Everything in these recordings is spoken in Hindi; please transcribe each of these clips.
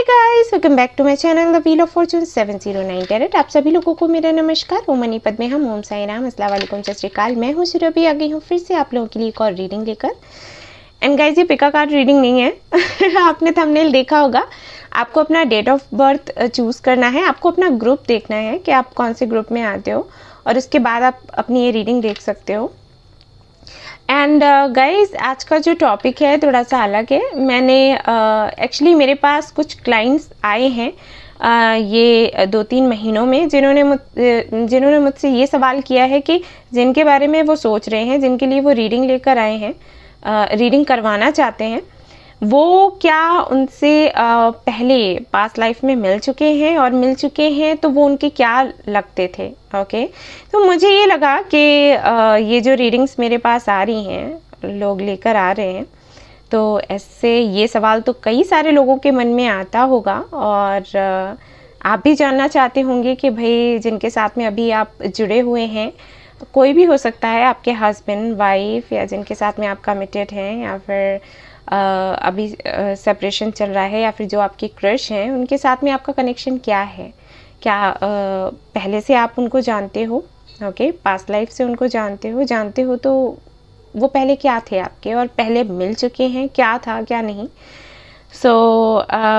Guys, welcome back to my channel the wheel of fortune 709 carat. आप सभी लोगों को मेरा नमस्कार। ओम मनी पद्मे हम, ओम साई राम, अस्सलाम वालेकुम, सत श्री अकाल। मैं हूँ सुरभि, आ गई हूँ फिर से आप लोगों के लिए एक और रीडिंग लेकर। एंड गाइस, ये पिका कार्ड रीडिंग नहीं है आपने थंबनेल देखा होगा। आपको अपना डेट ऑफ बर्थ चूज़ करना है, आपको अपना ग्रुप देखना है कि आप कौन से ग्रुप में आते हो, और उसके बाद आप अपनी ये रीडिंग देख सकते हो। एंड गाइस, आज का जो टॉपिक है थोड़ा सा अलग है। मैंने एक्चुअली मेरे पास कुछ क्लाइंट्स आए हैं ये 2-3 महीनों में, जिन्होंने मुझसे ये सवाल किया है कि जिनके बारे में वो सोच रहे हैं, जिनके लिए वो रीडिंग लेकर आए हैं, रीडिंग करवाना चाहते हैं, वो क्या उनसे पहले पास्ट लाइफ में मिल चुके हैं, और मिल चुके हैं तो वो उनके क्या लगते थे। ओके, तो मुझे ये लगा कि ये जो रीडिंग्स मेरे पास आ रही हैं, लोग लेकर आ रहे हैं, तो ऐसे ये सवाल तो कई सारे लोगों के मन में आता होगा, और आप भी जानना चाहते होंगे कि भाई जिनके साथ में अभी आप जुड़े हुए हैं, कोई भी हो सकता है, आपके हस्बैंड, वाइफ, या जिनके साथ में आप कमिटेड हैं, या फिर अभी सेपरेशन चल रहा है, या फिर जो आपकी क्रश हैं, उनके साथ में आपका कनेक्शन क्या है। क्या पहले से आप उनको जानते हो, ओके, पास्ट लाइफ से उनको जानते हो तो वो पहले क्या थे आपके, और पहले मिल चुके हैं, क्या था क्या नहीं। सो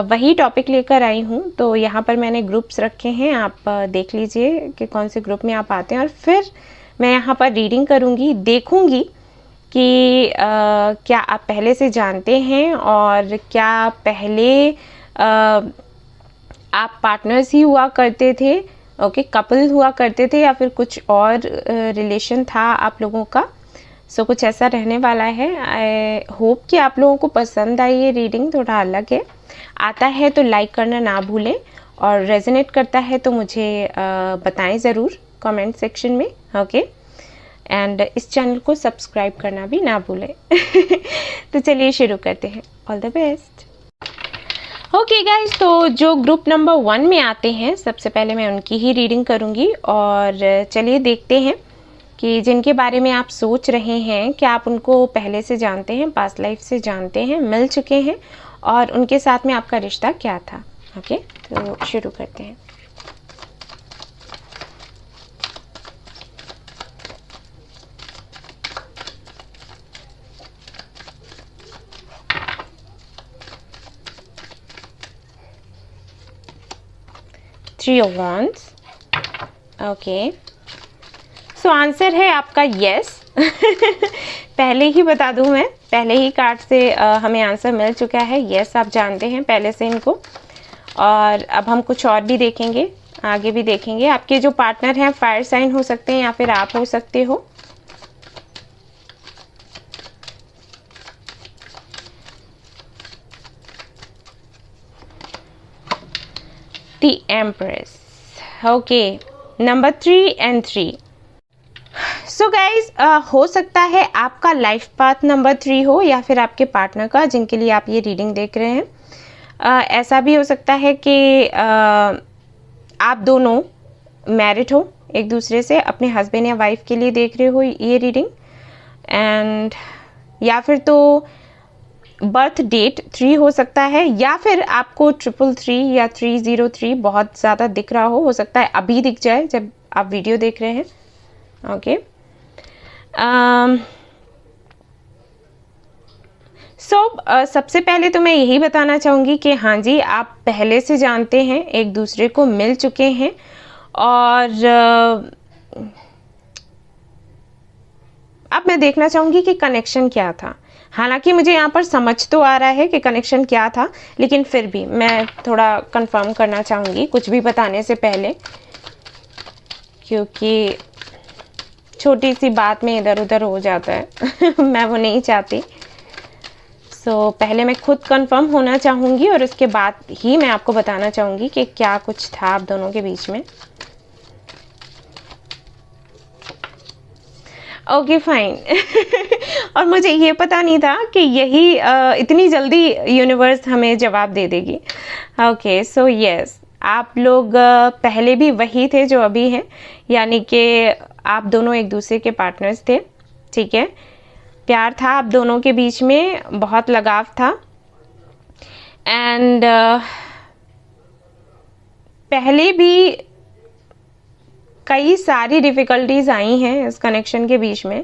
वही टॉपिक लेकर आई हूँ। तो यहाँ पर मैंने ग्रुप्स रखे हैं, आप देख लीजिए कि कौन से ग्रुप में आप आते हैं, और फिर मैं यहाँ पर रीडिंग करूँगी, देखूँगी कि क्या आप पहले से जानते हैं, और क्या पहले आप पार्टनर्स ही हुआ करते थे, ओके, कपल हुआ करते थे, या फिर कुछ और रिलेशन था आप लोगों का। सो कुछ ऐसा रहने वाला है। आई होप कि आप लोगों को पसंद आई ये रीडिंग, थोड़ा अलग है। आता है तो लाइक करना ना भूलें, और रेजोनेट करता है तो मुझे बताएं ज़रूर कमेंट सेक्शन में, ओके। एंड इस चैनल को सब्सक्राइब करना भी ना भूलें तो चलिए शुरू करते हैं। All the best. Okay guys, तो जो ग्रुप नंबर 1 में आते हैं, सबसे पहले मैं उनकी ही रीडिंग करूंगी, और चलिए देखते हैं कि जिनके बारे में आप सोच रहे हैं कि आप उनको पहले से जानते हैं, पास्ट लाइफ से जानते हैं, मिल चुके हैं, और उनके साथ में आपका रिश्ता क्या था। ओके, तो शुरू करते हैं। Three of Wands, okay. So answer है आपका यस पहले ही बता दूं मैं, पहले ही कार्ड से हमें आंसर मिल चुका है। यस, आप जानते हैं पहले से इनको। और अब हम कुछ और भी देखेंगे, आगे भी देखेंगे। आपके जो पार्टनर हैं फायर साइन हो सकते हैं, या फिर आप हो सकते हो। The Empress, okay, number 3 and 3। So guys, हो सकता है आपका लाइफ पाथ नंबर 3 हो, या फिर आपके पार्टनर का, जिनके लिए आप ये रीडिंग देख रहे हैं। ऐसा भी हो सकता है कि आप दोनों मैरिड हो एक दूसरे से, अपने हस्बैंड या वाइफ के लिए देख रहे हो ये रीडिंग। एंड या फिर तो बर्थ डेट 3 हो सकता है, या फिर आपको 333 या 303 बहुत ज़्यादा दिख रहा हो सकता है अभी दिख जाए जब आप वीडियो देख रहे हैं, ओके। सबसे पहले तो मैं यही बताना चाहूँगी कि हाँ जी, आप पहले से जानते हैं, एक दूसरे को मिल चुके हैं, और अब मैं देखना चाहूँगी कि कनेक्शन क्या था। हालांकि मुझे यहाँ पर समझ तो आ रहा है कि कनेक्शन क्या था, लेकिन फिर भी मैं थोड़ा कंफर्म करना चाहूँगी कुछ भी बताने से पहले, क्योंकि छोटी सी बात में इधर उधर हो जाता है मैं वो नहीं चाहती। सो पहले मैं खुद कंफर्म होना चाहूँगी, और उसके बाद ही मैं आपको बताना चाहूँगी कि क्या कुछ था आप दोनों के बीच में। ओके, फाइन और मुझे ये पता नहीं था कि यही इतनी जल्दी यूनिवर्स हमें जवाब दे देगी। ओके, सो यस, आप लोग पहले भी वही थे जो अभी हैं, यानी कि आप दोनों एक दूसरे के पार्टनर्स थे, ठीक है। प्यार था आप दोनों के बीच में, बहुत लगाव था। एंड पहले भी कई सारी डिफ़िकल्टीज़ आई हैं इस कनेक्शन के बीच में,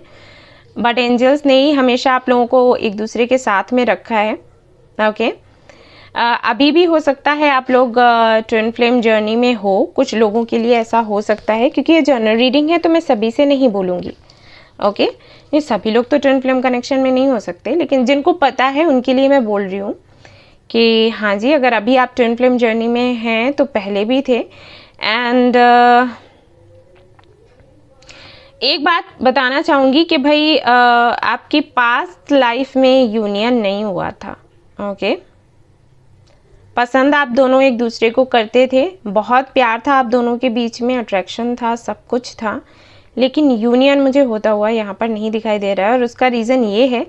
बट एंजल्स ने ही हमेशा आप लोगों को एक दूसरे के साथ में रखा है। ओके, अभी भी हो सकता है आप लोग ट्विन फ्लेम जर्नी में हो, कुछ लोगों के लिए ऐसा हो सकता है, क्योंकि ये जनरल रीडिंग है तो मैं सभी से नहीं बोलूँगी। ओके, ये सभी लोग तो ट्विन फ्लेम कनेक्शन में नहीं हो सकते, लेकिन जिनको पता है उनके लिए मैं बोल रही हूँ कि हाँ जी, अगर अभी आप ट्विन फ्लेम जर्नी में हैं तो पहले भी थे। एंड एक बात बताना चाहूँगी कि भाई आपकी पास्ट लाइफ में यूनियन नहीं हुआ था। ओके, पसंद आप दोनों एक दूसरे को करते थे, बहुत प्यार था आप दोनों के बीच में, अट्रैक्शन था, सब कुछ था, लेकिन यूनियन मुझे होता हुआ यहाँ पर नहीं दिखाई दे रहा है। और उसका रीज़न ये है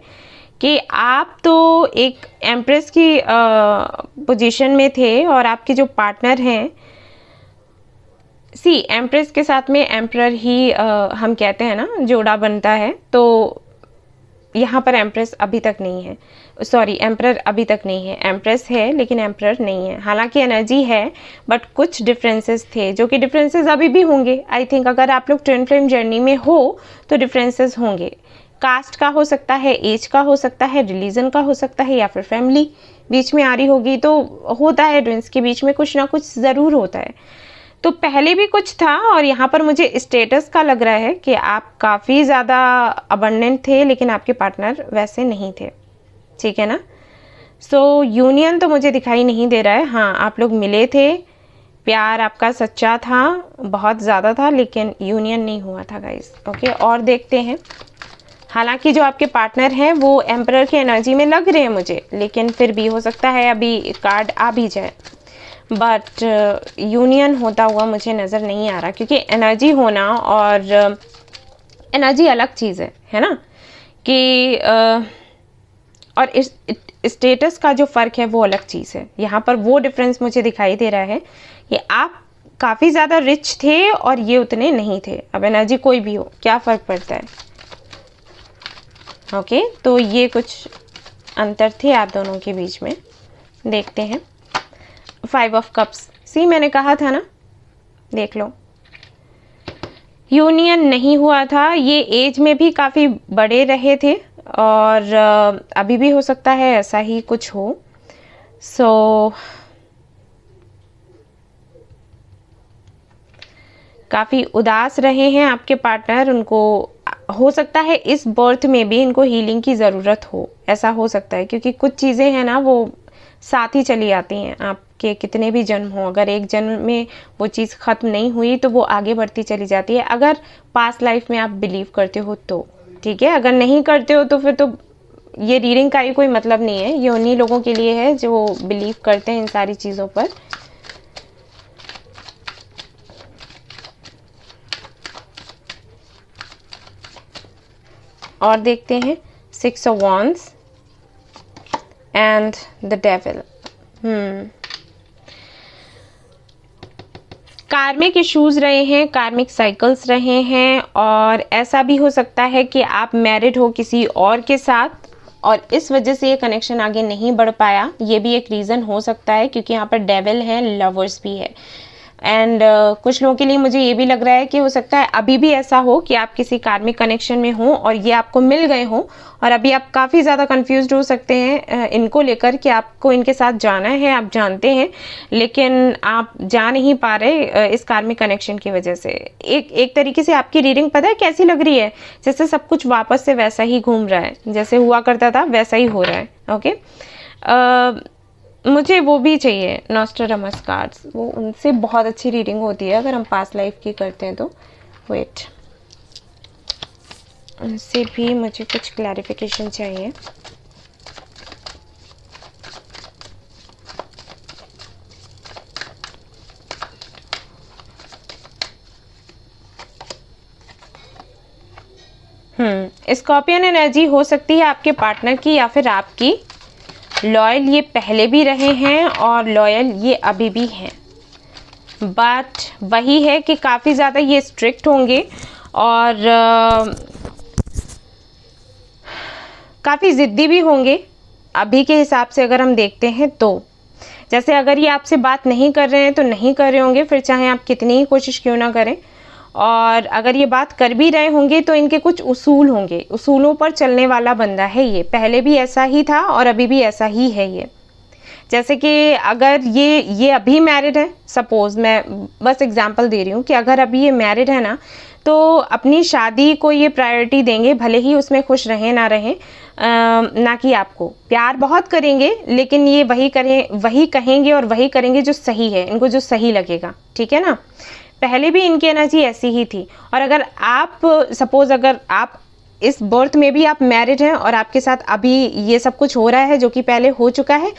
कि आप तो एक एम्प्रेस की पोजीशन में थे और आपके जो पार्टनर हैं, सी एम्प्रेस के साथ में एम्परर ही हम कहते हैं ना जोड़ा बनता है, तो यहाँ पर एम्प्रेस अभी तक नहीं है, सॉरी एम्परर अभी तक नहीं है, एम्प्रेस है लेकिन एम्परर नहीं है। हालांकि एनर्जी है बट कुछ डिफरेंसेस थे, जो कि डिफरेंसेस अभी भी होंगे। आई थिंक अगर आप लोग ट्विन फ्लेम जर्नी में हो तो डिफरेंसेस होंगे, कास्ट का हो सकता है, एज का हो सकता है, रिलीजन का हो सकता है, या फिर फैमिली बीच में आ रही होगी। तो होता है, ट्विंस के बीच में कुछ ना कुछ ज़रूर होता है। तो पहले भी कुछ था और यहाँ पर मुझे स्टेटस का लग रहा है कि आप काफ़ी ज़्यादा अबंडेंट थे लेकिन आपके पार्टनर वैसे नहीं थे, ठीक है ना। सो यूनियन तो मुझे दिखाई नहीं दे रहा है। हाँ, आप लोग मिले थे, प्यार आपका सच्चा था, बहुत ज़्यादा था, लेकिन यूनियन नहीं हुआ था गाइस। ओके, और देखते हैं। हालांकि जो आपके पार्टनर हैं वो एम्परर की एनर्जी में लग रहे हैं मुझे, लेकिन फिर भी हो सकता है अभी कार्ड आ भी जाए, बट यूनियन होता हुआ मुझे नज़र नहीं आ रहा, क्योंकि एनर्जी होना और एनर्जी अलग चीज़ है ना, कि और इस स्टेटस का जो फ़र्क है वो अलग चीज़ है। यहाँ पर वो डिफरेंस मुझे दिखाई दे रहा है कि आप काफ़ी ज़्यादा रिच थे और ये उतने नहीं थे। अब एनर्जी कोई भी हो, क्या फ़र्क पड़ता है। ओके, तो ये कुछ अंतर थे आप दोनों के बीच में। देखते हैं 5 ऑफ कप्स। सी, मैंने कहा था ना, देख लो, यूनियन नहीं हुआ था। ये एज में भी काफ़ी बड़े रहे थे और अभी भी हो सकता है ऐसा ही कुछ हो। सो काफ़ी उदास रहे हैं आपके पार्टनर, उनको हो सकता है इस बर्थ में भी इनको हीलिंग की ज़रूरत हो, ऐसा हो सकता है, क्योंकि कुछ चीज़ें हैं ना वो साथ ही चली आती हैं। आपके कितने भी जन्म हो, अगर एक जन्म में वो चीज़ ख़त्म नहीं हुई तो वो आगे बढ़ती चली जाती है, अगर पास्ट लाइफ में आप बिलीव करते हो तो, ठीक है। अगर नहीं करते हो तो फिर तो ये रीडिंग का ही कोई मतलब नहीं है। ये उन्हीं लोगों के लिए है जो बिलीव करते हैं इन सारी चीज़ों पर। और देखते हैं 6 of wands and the devil. कार्मिक इश्यूज रहे हैं, कार्मिक साइकिल्स रहे हैं, और ऐसा भी हो सकता है कि आप मैरिड हो किसी और के साथ और इस वजह से ये कनेक्शन आगे नहीं बढ़ पाया। ये भी एक रीज़न हो सकता है, क्योंकि यहाँ पर डेविल है, लवर्स भी है। एंड कुछ लोगों के लिए मुझे ये भी लग रहा है कि हो सकता है अभी भी ऐसा हो कि आप किसी कार्मिक कनेक्शन में हो और ये आपको मिल गए हो, और अभी आप काफ़ी ज़्यादा कंफ्यूज्ड हो सकते हैं इनको लेकर कि आपको इनके साथ जाना है, आप जानते हैं लेकिन आप जा नहीं पा रहे इस कार्मिक कनेक्शन की वजह से। एक तरीके से आपकी रीडिंग पता है कैसी लग रही है, जैसे सब कुछ वापस से वैसा ही घूम रहा है, जैसे हुआ करता था वैसा ही हो रहा है। ओके, मुझे वो भी चाहिए नॉस्ट्राडामस कार्ड्स, वो उनसे बहुत अच्छी रीडिंग होती है अगर हम पास्ट लाइफ की करते हैं तो। वेट, उनसे भी मुझे कुछ क्लैरिफिकेशन चाहिए। स्कॉर्पियन एनर्जी हो सकती है आपके पार्टनर की या फिर आपकी। लॉयल ये पहले भी रहे हैं और लॉयल ये अभी भी हैं, बट वही है कि काफ़ी ज़्यादा ये स्ट्रिक्ट होंगे और काफ़ी ज़िद्दी भी होंगे अभी के हिसाब से अगर हम देखते हैं तो। जैसे अगर ये आपसे बात नहीं कर रहे हैं तो नहीं कर रहे होंगे, फिर चाहे आप कितनी ही कोशिश क्यों ना करें। और अगर ये बात कर भी रहे होंगे तो इनके कुछ उसूल होंगे, उसूलों पर चलने वाला बंदा है ये। पहले भी ऐसा ही था और अभी भी ऐसा ही है ये। जैसे कि अगर ये अभी मैरिड है, सपोज़ मैं बस एग्जांपल दे रही हूँ कि अगर अभी ये मैरिड है ना, तो अपनी शादी को ये प्रायोरिटी देंगे, भले ही उसमें खुश रहें ना रहें, ना कि आपको। प्यार बहुत करेंगे लेकिन ये वही कहेंगे और वही करेंगे जो सही है, इनको जो सही लगेगा, ठीक है ना। पहले भी इनकी एनर्जी ऐसी ही थी। और अगर आप सपोज़ अगर आप इस बर्थ में भी आप मैरिड हैं और आपके साथ अभी ये सब कुछ हो रहा है जो कि पहले हो चुका है,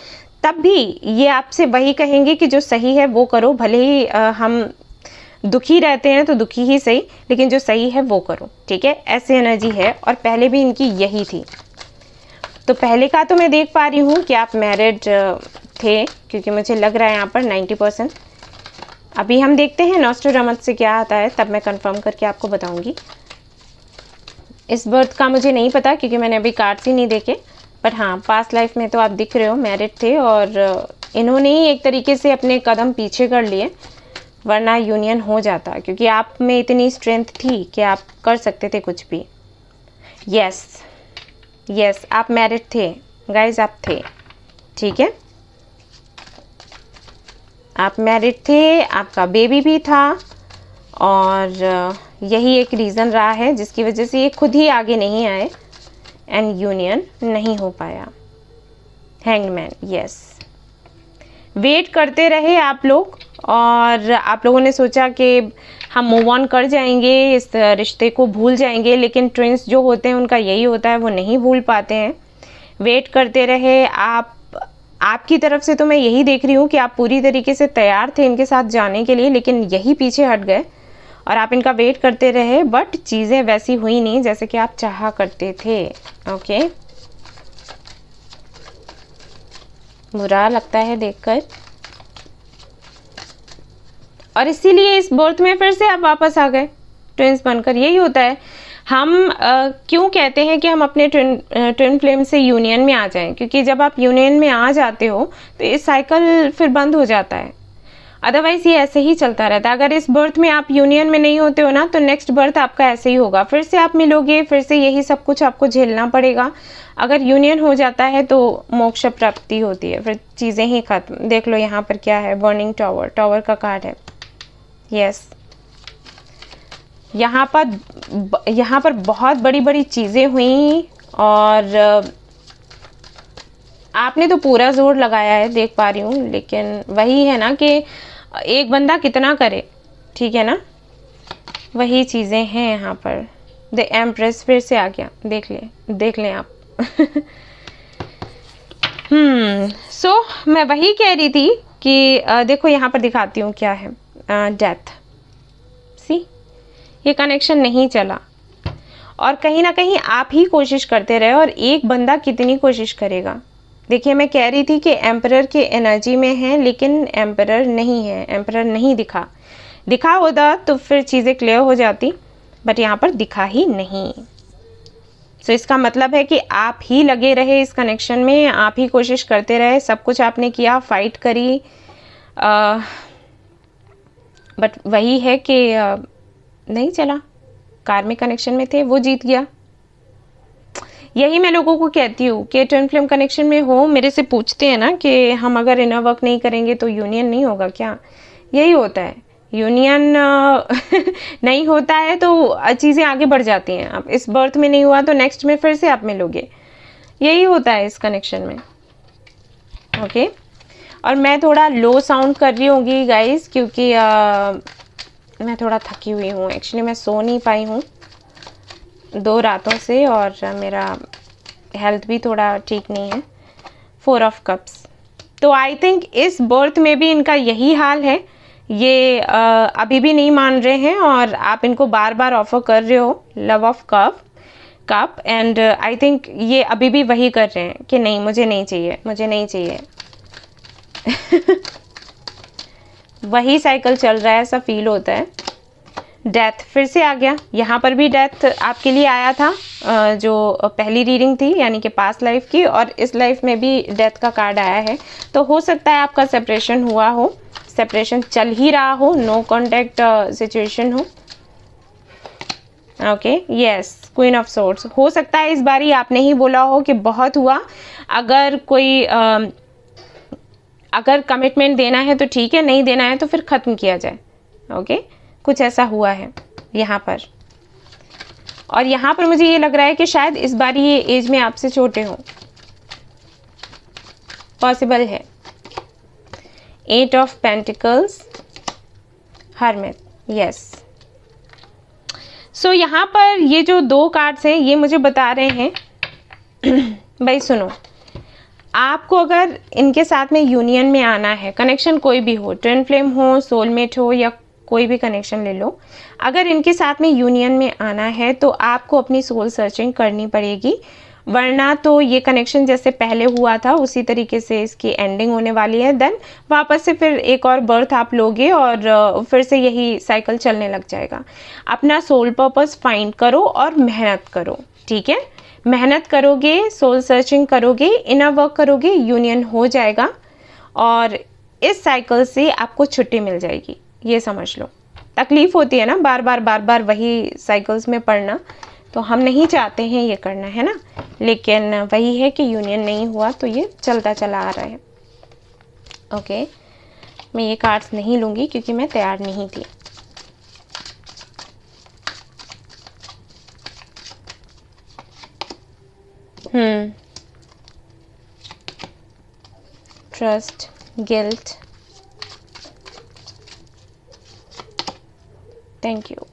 तब भी ये आपसे वही कहेंगे कि जो सही है वो करो। भले ही हम दुखी रहते हैं तो दुखी ही सही, लेकिन जो सही है वो करो, ठीक है। ऐसी एनर्जी है और पहले भी इनकी यही थी। तो पहले का तो मैं देख पा रही हूँ कि आप मैरिड थे, क्योंकि मुझे लग रहा है यहाँ पर 90%। अभी हम देखते हैं नॉस्ट्राडामस से क्या आता है, तब मैं कंफर्म करके आपको बताऊंगी। इस बर्थ का मुझे नहीं पता क्योंकि मैंने अभी कार्ड्स ही नहीं देखे, बट हाँ पास्ट लाइफ में तो आप दिख रहे हो मैरिड थे और इन्होंने ही एक तरीके से अपने कदम पीछे कर लिए, वरना यूनियन हो जाता, क्योंकि आप में इतनी स्ट्रेंथ थी कि आप कर सकते थे कुछ भी। यस आप मैरिड थे गाइज, आप थे, ठीक है। आप मैरिड थे, आपका बेबी भी था और यही एक रीज़न रहा है जिसकी वजह से ये खुद ही आगे नहीं आए एंड यूनियन नहीं हो पाया। हैंगमैन, यस वेट करते रहे आप लोग और आप लोगों ने सोचा कि हम मूव ऑन कर जाएंगे, इस रिश्ते को भूल जाएंगे, लेकिन ट्विंस जो होते हैं उनका यही होता है, वो नहीं भूल पाते हैं। वेट करते रहे आप। आपकी तरफ से तो मैं यही देख रही हूँ कि आप पूरी तरीके से तैयार थे इनके साथ जाने के लिए, लेकिन यही पीछे हट गए और आप इनका वेट करते रहे, बट चीज़ें वैसी हुई नहीं जैसे कि आप चाहा करते थे। ओके, बुरा लगता है देखकर, और इसीलिए इस बर्थ में फिर से आप वापस आ गए ट्विंस बनकर। यही होता है। हम क्यों कहते हैं कि हम अपने ट्विन फ्लेम से यूनियन में आ जाएं, क्योंकि जब आप यूनियन में आ जाते हो तो ये साइकिल फिर बंद हो जाता है। अदरवाइज ये ऐसे ही चलता रहता है। अगर इस बर्थ में आप यूनियन में नहीं होते हो ना, तो नेक्स्ट बर्थ आपका ऐसे ही होगा, फिर से आप मिलोगे, फिर से यही सब कुछ आपको झेलना पड़ेगा। अगर यूनियन हो जाता है तो मोक्ष प्राप्ति होती है, फिर चीज़ें ही खत्म। देख लो यहाँ पर क्या है, बर्निंग टावर, टावर का कार्ड है। यस, यहाँ पर बहुत बड़ी बड़ी चीज़ें हुई और आपने तो पूरा जोर लगाया है, देख पा रही हूँ, लेकिन वही है ना कि एक बंदा कितना करे, ठीक है ना, वही चीज़ें हैं यहाँ पर। द एम्प्रेस फिर से आ गया, देख लें आप। सो मैं वही कह रही थी कि देखो यहाँ पर दिखाती हूँ क्या है, डेथ। सी, ये कनेक्शन नहीं चला और कहीं ना कहीं आप ही कोशिश करते रहे, और एक बंदा कितनी कोशिश करेगा। देखिए, मैं कह रही थी कि एम्परर के एनर्जी में है, लेकिन एम्परर नहीं है, एम्परर नहीं दिखा होता तो फिर चीज़ें क्लियर हो जाती, बट यहाँ पर दिखा ही नहीं। सो इसका मतलब है कि आप ही लगे रहे इस कनेक्शन में, आप ही कोशिश करते रहे, सब कुछ आपने किया, फाइट करी, बट वही है कि नहीं चला। कार्मिक कनेक्शन में थे, वो जीत गया। यही मैं लोगों को कहती हूँ कि ट्विन फ्लेम कनेक्शन में हो, मेरे से पूछते हैं ना कि हम अगर इनर वर्क नहीं करेंगे तो यूनियन नहीं होगा क्या। यही होता है, यूनियन नहीं होता है तो चीज़ें आगे बढ़ जाती हैं। अब इस बर्थ में नहीं हुआ तो नेक्स्ट में फिर से आप मिलोगे, यही होता है इस कनेक्शन में। ओके, और मैं थोड़ा लो साउंड कर रही होंगी गाइस, क्योंकि मैं थोड़ा थकी हुई हूँ। एक्चुअली मैं सो नहीं पाई हूँ 2 रातों से और मेरा हेल्थ भी थोड़ा ठीक नहीं है। 4 ऑफ कप्स, तो आई थिंक इस बर्थ में भी इनका यही हाल है। ये अभी भी नहीं मान रहे हैं और आप इनको बार बार ऑफर कर रहे हो love of cup, and I think ये अभी भी वही कर रहे हैं कि नहीं, मुझे नहीं चाहिए। वही साइकिल चल रहा है, ऐसा फील होता है। डेथ फिर से आ गया, यहाँ पर भी डेथ आपके लिए आया था जो पहली रीडिंग थी यानी कि पास्ट लाइफ की, और इस लाइफ में भी डेथ का कार्ड आया है। तो हो सकता है आपका सेपरेशन हुआ हो, सेपरेशन चल ही रहा हो, नो कॉन्टैक्ट सिचुएशन हो। Okay, yes, queen of swords. हो सकता है इस बारी आपने ही बोला हो कि बहुत हुआ, अगर कोई अगर कमिटमेंट देना है तो ठीक है, नहीं देना है तो फिर ख़त्म किया जाए। ओके, कुछ ऐसा हुआ है यहाँ पर। और यहाँ पर मुझे ये लग रहा है कि शायद इस बारी ये एज में आपसे छोटे हों, पॉसिबल है। 8 ऑफ पेंटिकल्स, हर्मिट, यस। सो यहाँ पर ये जो 2 कार्ड्स हैं ये मुझे बता रहे हैं भाई सुनो, आपको अगर इनके साथ में यूनियन में आना है, कनेक्शन कोई भी हो, ट्विन फ्लेम हो, सोलमेट हो, या कोई भी कनेक्शन ले लो, अगर इनके साथ में यूनियन में आना है तो आपको अपनी सोल सर्चिंग करनी पड़ेगी, वरना तो ये कनेक्शन जैसे पहले हुआ था उसी तरीके से इसकी एंडिंग होने वाली है। देन वापस से फिर एक और बर्थ आप लोगे और फिर से यही साइकिल चलने लग जाएगा। अपना सोल पर्पस फाइंड करो और मेहनत करो, ठीक है? मेहनत करोगे, सोल सर्चिंग करोगे, इनर वर्क करोगे, यूनियन हो जाएगा और इस साइकिल से आपको छुट्टी मिल जाएगी, ये समझ लो। तकलीफ होती है ना बार बार वही साइकिल्स में पड़ना, तो हम नहीं चाहते हैं ये करना, है ना, लेकिन वही है कि यूनियन नहीं हुआ तो ये चलता चला आ रहा है। ओके, मैं ये कार्ड्स नहीं लूँगी क्योंकि मैं तैयार नहीं थी। Trust, guilt, thank you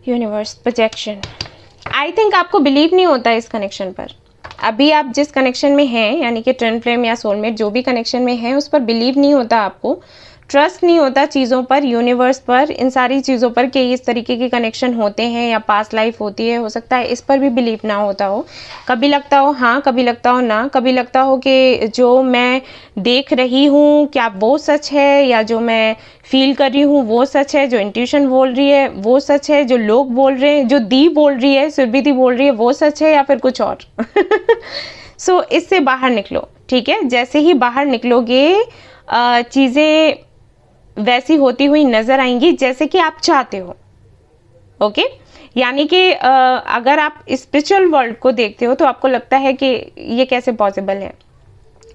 universe, projection. I think आपको बिलीव नहीं होता इस कनेक्शन पर। अभी आप जिस कनेक्शन में हैं यानी कि ट्विन फ्लेम या सोलमेट जो भी कनेक्शन में है उस पर बिलीव नहीं होता, आपको ट्रस्ट नहीं होता चीज़ों पर, यूनिवर्स पर, इन सारी चीज़ों पर कि इस तरीके के कनेक्शन होते हैं या पास्ट लाइफ होती है। हो सकता है इस पर भी बिलीव ना होता हो, कभी लगता हो हाँ, कभी लगता हो ना, कभी लगता हो कि जो मैं देख रही हूँ क्या वो सच है, या जो मैं फील कर रही हूँ वो सच है, जो इंट्यूशन बोल रही है वो सच है, जो लोग बोल रहे हैं, जो दी बोल रही है, सुरभिदी बोल रही है वो सच है, या फिर कुछ और। सो इससे बाहर निकलो, ठीक है? जैसे ही बाहर निकलोगे चीज़ें वैसी होती हुई नजर आएंगी जैसे कि आप चाहते हो। ओके, यानी कि अगर आप स्पिरिचुअल वर्ल्ड को देखते हो तो आपको लगता है कि ये कैसे पॉसिबल है,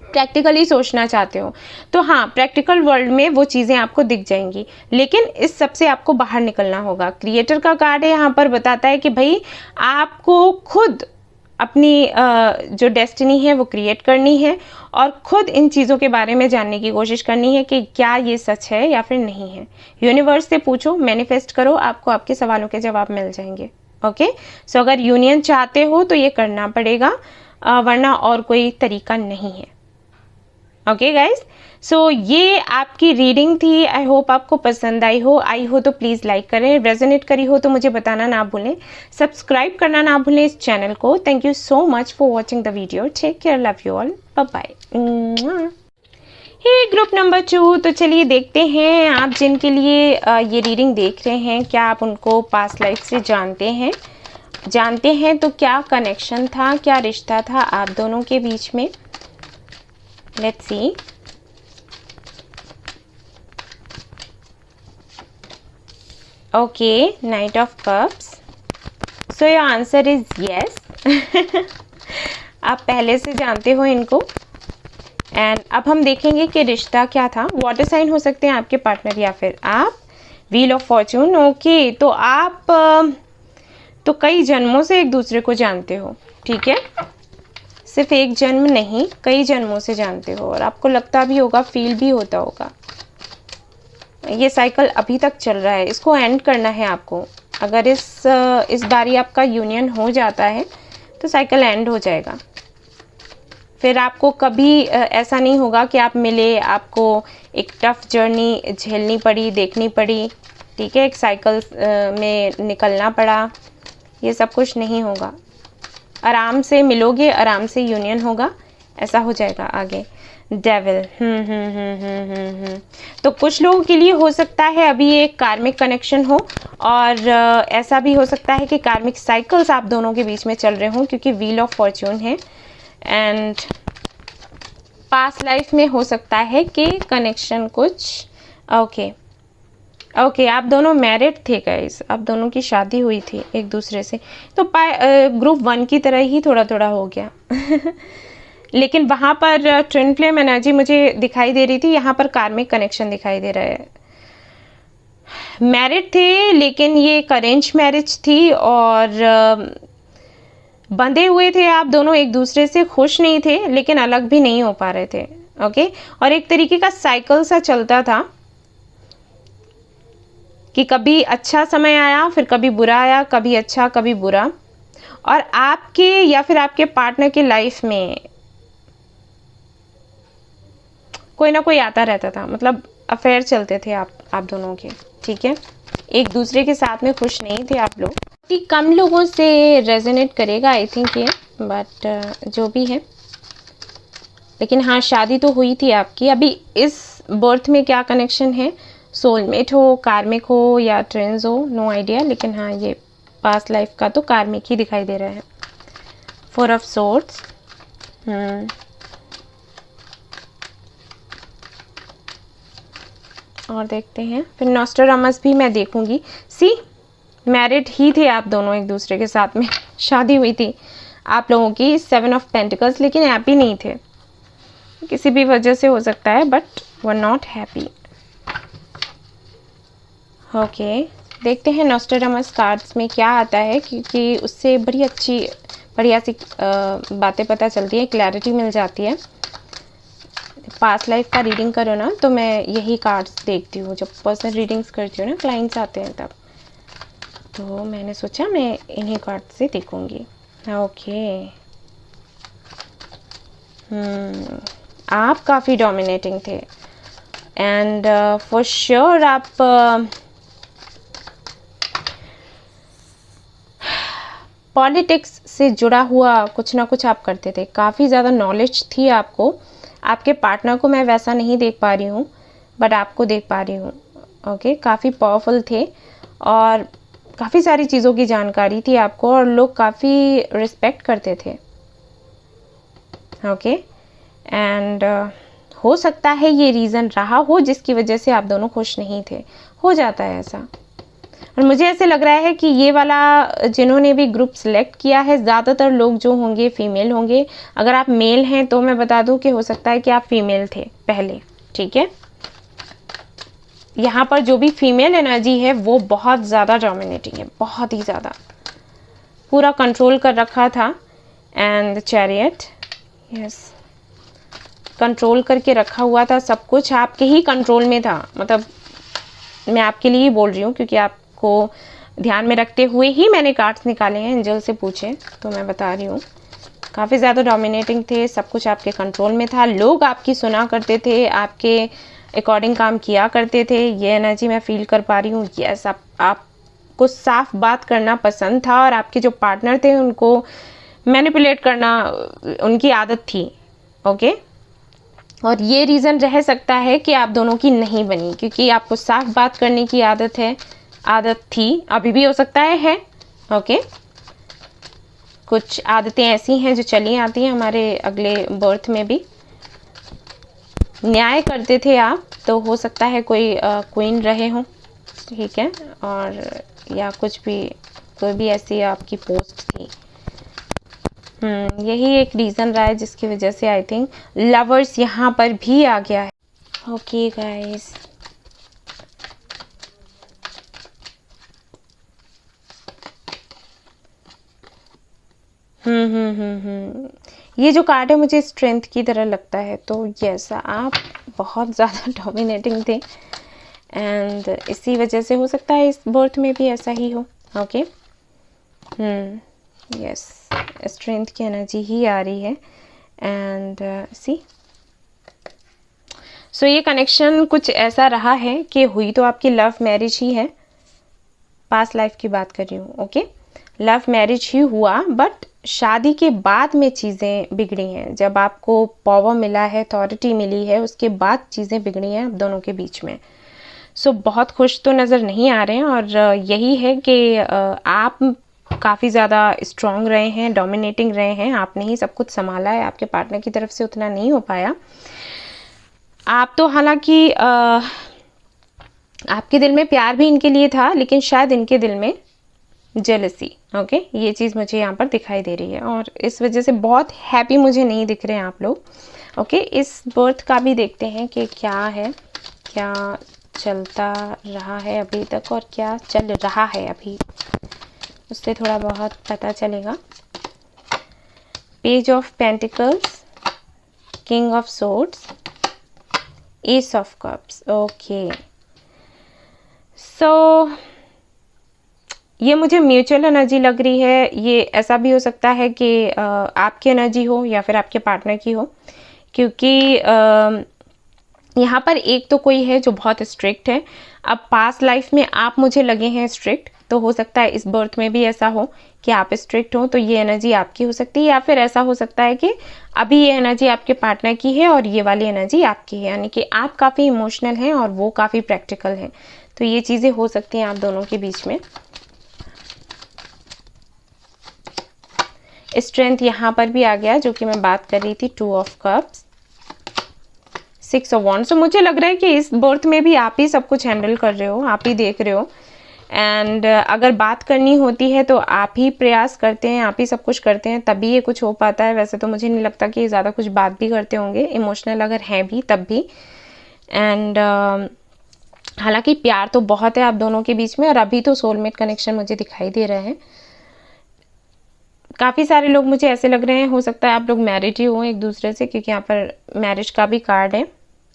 प्रैक्टिकली सोचना चाहते हो तो हाँ, प्रैक्टिकल वर्ल्ड में वो चीज़ें आपको दिख जाएंगी, लेकिन इस सब से आपको बाहर निकलना होगा। क्रिएटर का कार्ड है यहाँ पर, बताता है कि भाई आपको खुद अपनी जो डेस्टिनी है वो क्रिएट करनी है और खुद इन चीज़ों के बारे में जानने की कोशिश करनी है कि क्या ये सच है या फिर नहीं है। यूनिवर्स से पूछो, मैनिफेस्ट करो, आपको आपके सवालों के जवाब मिल जाएंगे। ओके, सो अगर यूनियन चाहते हो तो ये करना पड़ेगा, वरना और कोई तरीका नहीं है। ओके गाइज, सो ये आपकी रीडिंग थी। आई होप आपको पसंद आई हो तो प्लीज़ लाइक करें, रेजोनेट करी हो तो मुझे बताना ना भूलें, सब्सक्राइब करना ना भूलें इस चैनल को। Thank you so much for watching the video, take care, love you all, bye bye. Hey group number 2, तो चलिए देखते हैं आप जिनके लिए ये रीडिंग देख रहे हैं, क्या आप उनको पास्ट लाइफ से जानते हैं तो क्या कनेक्शन था, क्या रिश्ता था आप दोनों के बीच में। Let's see. Okay, night of cups, so your answer is yes. आप पहले से जानते हो इनको। एंड अब हम देखेंगे कि रिश्ता क्या था। वाटर साइन हो सकते हैं आपके पार्टनर या फिर आप। व्हील ऑफ फॉर्चून, ओके, तो आप तो कई जन्मों से एक दूसरे को जानते हो, ठीक है? सिर्फ एक जन्म नहीं, कई जन्मों से जानते हो और आपको लगता भी होगा, फील भी होता होगा। ये साइकिल अभी तक चल रहा है, इसको एंड करना है आपको। अगर इस बारी आपका यूनियन हो जाता है तो साइकिल एंड हो जाएगा। फिर आपको कभी ऐसा नहीं होगा कि आप मिले, आपको एक टफ जर्नी झेलनी पड़ी, देखनी पड़ी, ठीक है, एक साइकिल में निकलना पड़ा, ये सब कुछ नहीं होगा। आराम से मिलोगे, आराम से यूनियन होगा, ऐसा हो जाएगा आगे। डेविल, तो कुछ लोगों के लिए हो सकता है अभी एक कार्मिक कनेक्शन हो, और ऐसा भी हो सकता है कि कार्मिक साइकिल्स आप दोनों के बीच में चल रहे हों, क्योंकि व्हील ऑफ फॉर्च्यून है। एंड पास्ट लाइफ में हो सकता है कि कनेक्शन कुछ ओके आप दोनों मैरिड थे गाइस, आप दोनों की शादी हुई थी एक दूसरे से, तो ग्रुप 1 की तरह ही थोड़ा थोड़ा हो गया लेकिन वहाँ पर ट्विन फ्लेम एनर्जी मुझे दिखाई दे रही थी, यहाँ पर कार्मिक कनेक्शन दिखाई दे रहा है। मैरिड थे लेकिन ये अरेंज मैरिज थी, और बंधे हुए थे आप दोनों एक दूसरे से, खुश नहीं थे लेकिन अलग भी नहीं हो पा रहे थे। ओके, और एक तरीके का साइकिल सा चलता था कि कभी अच्छा समय आया, फिर कभी बुरा आया, कभी अच्छा कभी बुरा, और आपके या फिर आपके पार्टनर की लाइफ में कोई ना कोई आता रहता था, मतलब अफेयर चलते थे आप दोनों के, ठीक है। एक दूसरे के साथ में खुश नहीं थे आप लोग। कम लोगों से रेजोनेट करेगा आई थिंक ये, बट जो भी है, लेकिन हाँ शादी तो हुई थी आपकी। अभी इस बर्थ में क्या कनेक्शन है, सोलमेट हो, कार्मिक हो या ट्विन्स हो, नो आइडिया, लेकिन हाँ ये पास्ट लाइफ का तो कार्मिक ही दिखाई दे रहा है। 4 ऑफ सोर्ड्स, और देखते हैं फिर नॉस्ट्राडामस भी मैं देखूंगी। सी मैरिड ही थे आप दोनों एक दूसरे के साथ में, शादी हुई थी आप लोगों की। 7 ऑफ पेंटिकल्स, लेकिन हैप्पी नहीं थे, किसी भी वजह से हो सकता है, but were not happy. Okay, देखते हैं नॉस्ट्राडामस कार्ड्स में क्या आता है, क्योंकि उससे बढ़िया सी बातें पता चलती है, क्लैरिटी मिल जाती है। पास्ट लाइफ का रीडिंग करो ना तो मैं यही कार्ड्स देखती हूँ, जब पर्सनल रीडिंग्स करती हूँ ना, क्लाइंट्स आते हैं तब, तो मैंने सोचा मैं इन्हीं कार्ड से देखूंगी। ओके, आप काफ़ी डोमिनेटिंग थे, एंड फॉर श्योर आप पॉलिटिक्स से जुड़ा हुआ कुछ ना कुछ आप करते थे, काफ़ी ज़्यादा नॉलेज थी आपको। आपके पार्टनर को मैं वैसा नहीं देख पा रही हूँ, बट आपको देख पा रही हूँ। ओके, काफ़ी पावरफुल थे और काफ़ी सारी चीज़ों की जानकारी थी आपको, और लोग काफ़ी रिस्पेक्ट करते थे। ओके, एंड हो सकता है ये रीज़न रहा हो जिसकी वजह से आप दोनों खुश नहीं थे, हो जाता है ऐसा। और मुझे ऐसे लग रहा है कि ये वाला जिन्होंने भी ग्रुप सेलेक्ट किया है, ज़्यादातर लोग जो होंगे फीमेल होंगे। अगर आप मेल हैं तो मैं बता दूं कि हो सकता है कि आप फीमेल थे पहले, ठीक है। यहाँ पर जो भी फीमेल एनर्जी है वो बहुत ज़्यादा डोमिनेटिंग है, बहुत ही ज़्यादा, पूरा कंट्रोल कर रखा था। एंड चैरियट, यस, कंट्रोल करके रखा हुआ था, सब कुछ आपके ही कंट्रोल में था। मतलब मैं आपके लिए ही बोल रही हूँ, क्योंकि आपको ध्यान में रखते हुए ही मैंने कार्ड्स निकाले हैं, एंजल से पूछे तो मैं बता रही हूँ। काफ़ी ज़्यादा डोमिनेटिंग थे, सब कुछ आपके कंट्रोल में था, लोग आपकी सुना करते थे, आपके अकॉर्डिंग काम किया करते थे। ये एनर्जी मैं फील कर पा रही हूँ। यस, आपको साफ बात करना पसंद था, और आपके जो पार्टनर थे उनको मैनिपुलेट करना उनकी आदत थी। ओके, और ये रीज़न रह सकता है कि आप दोनों की नहीं बनी, क्योंकि आपको साफ बात करने की आदत थी, अभी भी हो सकता है। ओके, कुछ आदतें ऐसी हैं जो चली आती हैं हमारे अगले बर्थ में भी। न्याय करते थे आप, तो हो सकता है कोई क्वीन रहे हों, ठीक है, और या कोई भी ऐसी आपकी पोस्ट थी। यही एक रीज़न रहा है जिसकी वजह से आई थिंक लवर्स यहाँ पर भी आ गया है। ओके गाइस, ये जो कार्ड है मुझे स्ट्रेंथ की तरह लगता है, तो यस आप बहुत ज़्यादा डोमिनेटिंग थे, एंड इसी वजह से हो सकता है इस बर्थ में भी ऐसा ही हो। ओके, यस, स्ट्रेंथ की एनर्जी ही आ रही है। एंड सी, सो ये कनेक्शन कुछ ऐसा रहा है कि हुई तो आपकी लव मैरिज ही है, पास्ट लाइफ की बात कर रही हूँ। ओके, लव मैरिज ही हुआ, बट शादी के बाद में चीज़ें बिगड़ी हैं, जब आपको पावर मिला है, अथॉरिटी मिली है, उसके बाद चीज़ें बिगड़ी हैं आप दोनों के बीच में। सो बहुत खुश तो नज़र नहीं आ रहे हैं, और यही है कि आप काफ़ी ज़्यादा स्ट्रॉन्ग रहे हैं, डोमिनेटिंग रहे हैं, आपने ही सब कुछ संभाला है, आपके पार्टनर की तरफ से उतना नहीं हो पाया। आप तो हालांकि आपके दिल में प्यार भी इनके लिए था, लेकिन शायद इनके दिल में जेलसी, ओके, ये चीज़ मुझे यहाँ पर दिखाई दे रही है, और इस वजह से बहुत हैप्पी मुझे नहीं दिख रहे हैं आप लोग। ओके, इस बर्थ का भी देखते हैं कि क्या है, क्या चलता रहा है अभी तक और क्या चल रहा है अभी, उससे थोड़ा बहुत पता चलेगा। Page of pentacles, king of swords, ace of cups. Okay, so ये मुझे म्यूचुअल एनर्जी लग रही है। ये ऐसा भी हो सकता है कि आपकी एनर्जी हो या फिर आपके पार्टनर की हो, क्योंकि यहाँ पर एक तो कोई है जो बहुत स्ट्रिक्ट है। अब पास्ट लाइफ में आप मुझे लगे हैं स्ट्रिक्ट, तो हो सकता है इस बर्थ में भी ऐसा हो कि आप स्ट्रिक्ट हो, तो ये एनर्जी आपकी हो सकती है, या फिर ऐसा हो सकता है कि अभी ये एनर्जी आपके पार्टनर की है और ये वाली एनर्जी आपकी है, यानी कि आप काफ़ी इमोशनल हैं और वो काफ़ी प्रैक्टिकल हैं। तो ये चीज़ें हो सकती हैं आप दोनों के बीच में। स्ट्रेंथ यहाँ पर भी आ गया, जो कि मैं बात कर रही थी, 2 ऑफ कप्स, 6 ऑफ वॉन्ड्स। तो मुझे लग रहा है कि इस बर्थ में भी आप ही सब कुछ हैंडल कर रहे हो, आप ही देख रहे हो, एंड अगर बात करनी होती है तो आप ही प्रयास करते हैं, आप ही सब कुछ करते हैं, तभी ये कुछ हो पाता है। वैसे तो मुझे नहीं लगता कि ज़्यादा कुछ बात भी करते होंगे, इमोशनल अगर हैं भी तब भी। एंड हालांकि प्यार तो बहुत है आप दोनों के बीच में, और अभी तो सोलमेट कनेक्शन मुझे दिखाई दे रहे हैं। काफ़ी सारे लोग मुझे ऐसे लग रहे हैं, हो सकता है आप लोग मैरिड ही हो एक दूसरे से, क्योंकि यहाँ पर मैरिज का भी कार्ड है,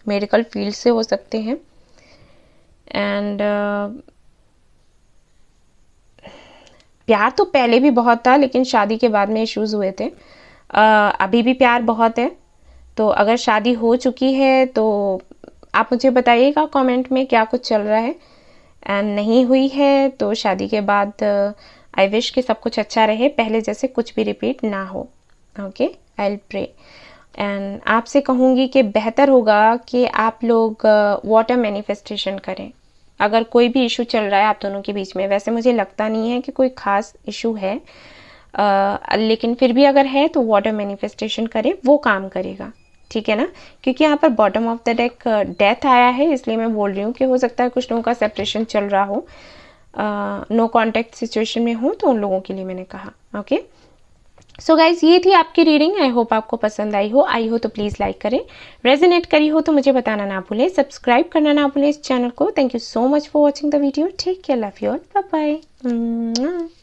मेडिकल फील्ड से हो सकते हैं। एंड प्यार तो पहले भी बहुत था, लेकिन शादी के बाद में इश्यूज हुए थे। अभी भी प्यार बहुत है, तो अगर शादी हो चुकी है तो आप मुझे बताइएगा कमेंट में क्या कुछ चल रहा है, एंड नहीं हुई है तो शादी के बाद आई विश कि सब कुछ अच्छा रहे, पहले जैसे कुछ भी रिपीट ना हो। Okay, I will pray. And आपसे कहूँगी कि बेहतर होगा कि आप लोग वाटर मैनिफेस्टेशन करें अगर कोई भी इशू चल रहा है आप दोनों के बीच में। वैसे मुझे लगता नहीं है कि कोई ख़ास इशू है, लेकिन फिर भी अगर है तो वाटर मैनिफेस्टेशन करें, वो काम करेगा, ठीक है ना। क्योंकि यहाँ पर bottom of the deck death आया है, इसलिए मैं बोल रही हूँ कि हो सकता है कुछ लोगों का सेपरेशन चल रहा हो, नो कॉन्टैक्ट सिचुएशन में हो, तो उन लोगों के लिए मैंने कहा। ओके, सो गाइज, ये थी आपकी रीडिंग। आई होप आपको पसंद आई हो तो प्लीज़ लाइक करें, रेजोनेट करी हो तो मुझे बताना ना भूलें, सब्सक्राइब करना ना भूलें इस चैनल को। Thank you so much for watching the video. Take care, love you all, bye bye.